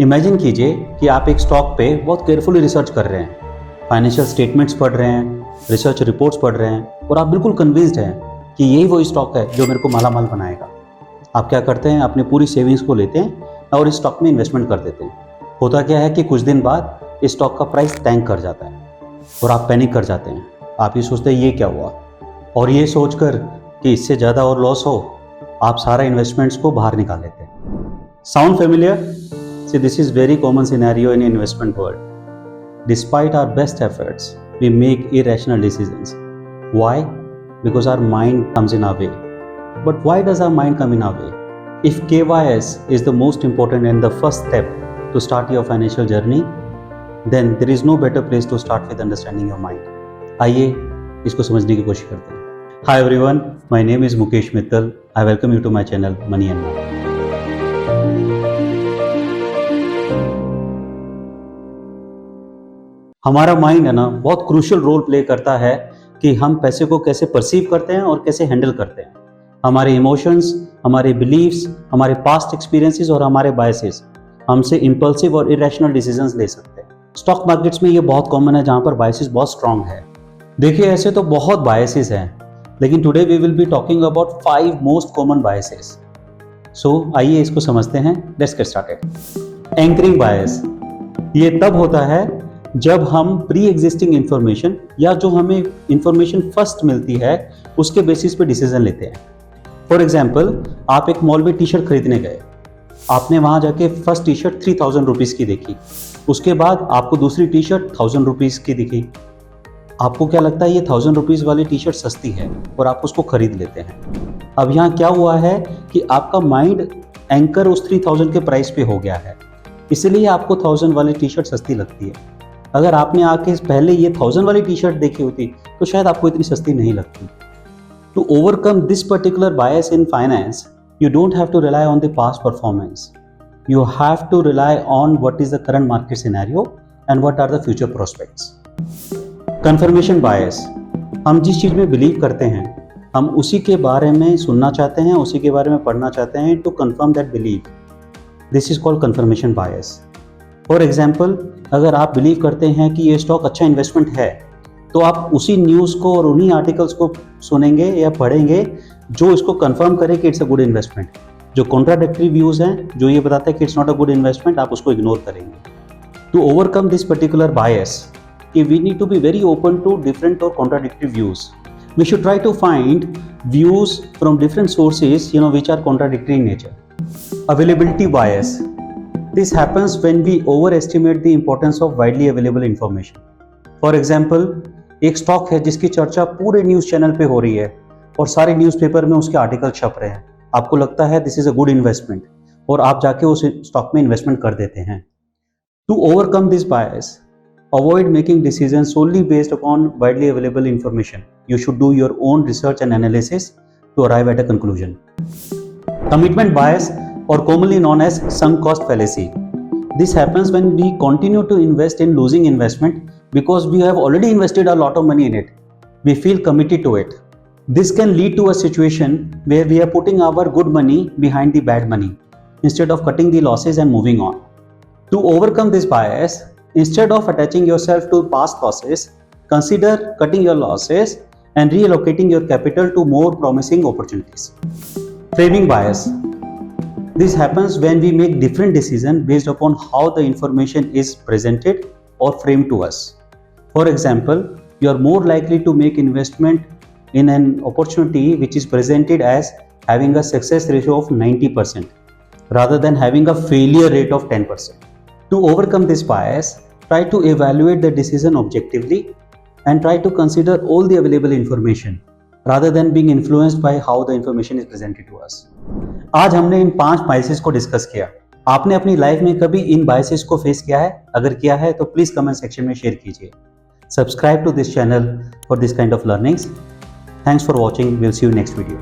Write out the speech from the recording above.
Imagine कीजिए कि आप एक स्टॉक पे बहुत केयरफुली रिसर्च कर रहे हैं, फाइनेंशियल स्टेटमेंट्स पढ़ रहे हैं, रिसर्च रिपोर्ट्स पढ़ रहे हैं और आप बिल्कुल कन्विंस्ड हैं कि यही वो स्टॉक है जो मेरे को माला माल बनाएगा। आप क्या करते हैं, अपनी पूरी सेविंग्स को लेते हैं और इस स्टॉक में इन्वेस्टमेंट कर देते हैं। होता क्या है कि कुछ दिन बाद इस स्टॉक का प्राइस टैंक कर जाता है और आप पैनिक कर जाते हैं। आप ये सोचते हैं ये क्या हुआ, और ये सोचकर कि इससे ज़्यादा और लॉस हो, आप सारा इन्वेस्टमेंट्स को बाहर निकाल लेते हैं। Sound familiar? See, this is very common scenario in investment world. Despite our best efforts, we make irrational decisions. Why? Because our mind comes in our way. But why does our mind come in our way? If KYS is the most important and the first step to start your financial journey, then there is no better place to start with understanding your mind. आइए इसको समझने की कोशिश करते हैं। Hi everyone, my name is Mukesh Mittal. I welcome you to my channel Money and More. हमारा mind है ना, बहुत क्रूशियल रोल प्ले करता है कि हम पैसे को कैसे परसीव करते हैं और कैसे हैंडल करते हैं। हमारे इमोशंस, हमारे बिलीव्स, हमारे पास्ट एक्सपीरियंसेस और हमारे बायसेस हमसे इंपल्सिव और इरेशनल डिसीजंस ले सकते हैं। स्टॉक मार्केट्स में ये बहुत कॉमन है, जहां पर बायसेस बहुत स्ट्रांग है। देखिए, ऐसे तो बहुत बायसेस हैं, लेकिन today we will be talking about 5 most common biases. So आइए इसको समझते हैं। Let's get started. Anchoring bias, ये तब होता है जब हम प्री एग्जिस्टिंग इंफॉर्मेशन या जो हमें इंफॉर्मेशन फर्स्ट मिलती है उसके बेसिस पे डिसीजन लेते हैं। फॉर एग्जाम्पल, आप एक मॉल में टी शर्ट खरीदने गए, आपने वहां जाके फर्स्ट टी शर्ट 3000 रुपीज़ की देखी, उसके बाद आपको दूसरी टी शर्ट 1000 रुपीज़ की दिखी। आपको क्या लगता है, ये 1000 रुपीज़ वाली टी शर्ट सस्ती है और आप उसको खरीद लेते हैं। अब यहाँ क्या हुआ है कि आपका माइंड एंकर उस 3000 के प्राइस पे हो गया है, इसलिए आपको 1000 वाली टी शर्ट सस्ती लगती है। अगर आपने आके पहले ये 1000 वाली टी शर्ट देखी होती तो शायद आपको इतनी सस्ती नहीं लगती। To overcome this particular bias in finance, you don't have to rely on the past performance. You have to rely on what is the current market scenario and what are the future prospects. Confirmation bias, हम जिस चीज़ में believe करते हैं हम उसी के बारे में सुनना चाहते हैं, उसी के बारे में पढ़ना चाहते हैं to confirm that belief. This is called confirmation bias. For example, अगर आप बिलीव करते हैं कि ये स्टॉक अच्छा इन्वेस्टमेंट है तो आप उसी न्यूज़ को और उन्हीं आर्टिकल्स को सुनेंगे या पढ़ेंगे जो इसको कंफर्म करे कि इट्स अ गुड इन्वेस्टमेंट। जो कॉन्ट्राडिक्टरी व्यूज़ हैं, जो ये बताते हैं कि it's not a good investment, आप उसको इग्नोर करेंगे। To overcome this particular bias, we need to be very open to different और contradictory views. We should try to find views from different sources which are contradictory in nature. Availability bias, this happens when we overestimate the importance of widely available information. For example, एक stock है जिसकी चर्चा पूरे news channel पे हो रही है और सारे न्यूज़पेपर में उसके आर्टिकल छप रहे हैं। आपको लगता है this is a good investment और आप जाके उस स्टॉक में इन्वेस्टमेंट कर देते हैं। To overcome this bias, avoid making decision solely based upon widely available information. You should do your own research and analysis to arrive at a conclusion. Commitment bias, or commonly known as sunk cost fallacy. This happens when we continue to invest in losing investment because we have already invested a lot of money in it. We feel committed to it. This can lead to a situation where we are putting our good money behind the bad money instead of cutting the losses and moving on. To overcome this bias, instead of attaching yourself to past losses, consider cutting your losses and reallocating your capital to more promising opportunities. Framing bias. This happens when we make different decisions based upon how the information is presented or framed to us. For example, you are more likely to make investment in an opportunity which is presented as having a success ratio of 90% rather than having a failure rate of 10%. To overcome this bias, try to evaluate the decision objectively and try to consider all the available information rather than being influenced by how the information is presented to us. आज हमने इन 5 biases को discuss किया। आपने अपनी life में कभी इन biases को face किया है? अगर किया है तो प्लीज कमेंट सेक्शन में शेयर कीजिए। Subscribe to this channel for this kind of learnings. Thanks for watching. Will see you next video.